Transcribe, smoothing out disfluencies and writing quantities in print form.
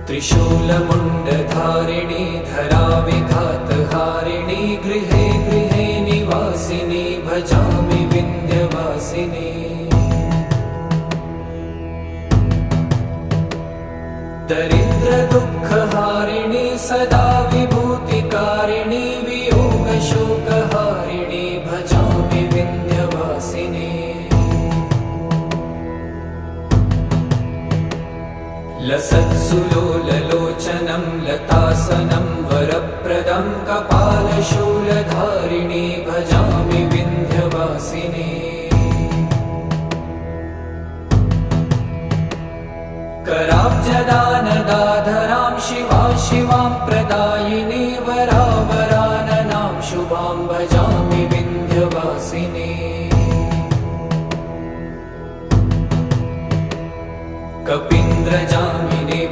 त्रिशूलमुण्डधारिणी धराविघातहारिणी गृहे गृहे निवासिनी भजामि विन्ध्यवासिनी। दरिद्रदुःखहारिणी सदा विभूतिकारिणी वियोगशोकहारिणी भजामि विन्ध्यवासिनी। लसत्सुलोललोचनं लतासनं वरप्रदं कपालशूलधारिणी भजामि विन्ध्यवासिनी। कराब्जदानदाधरा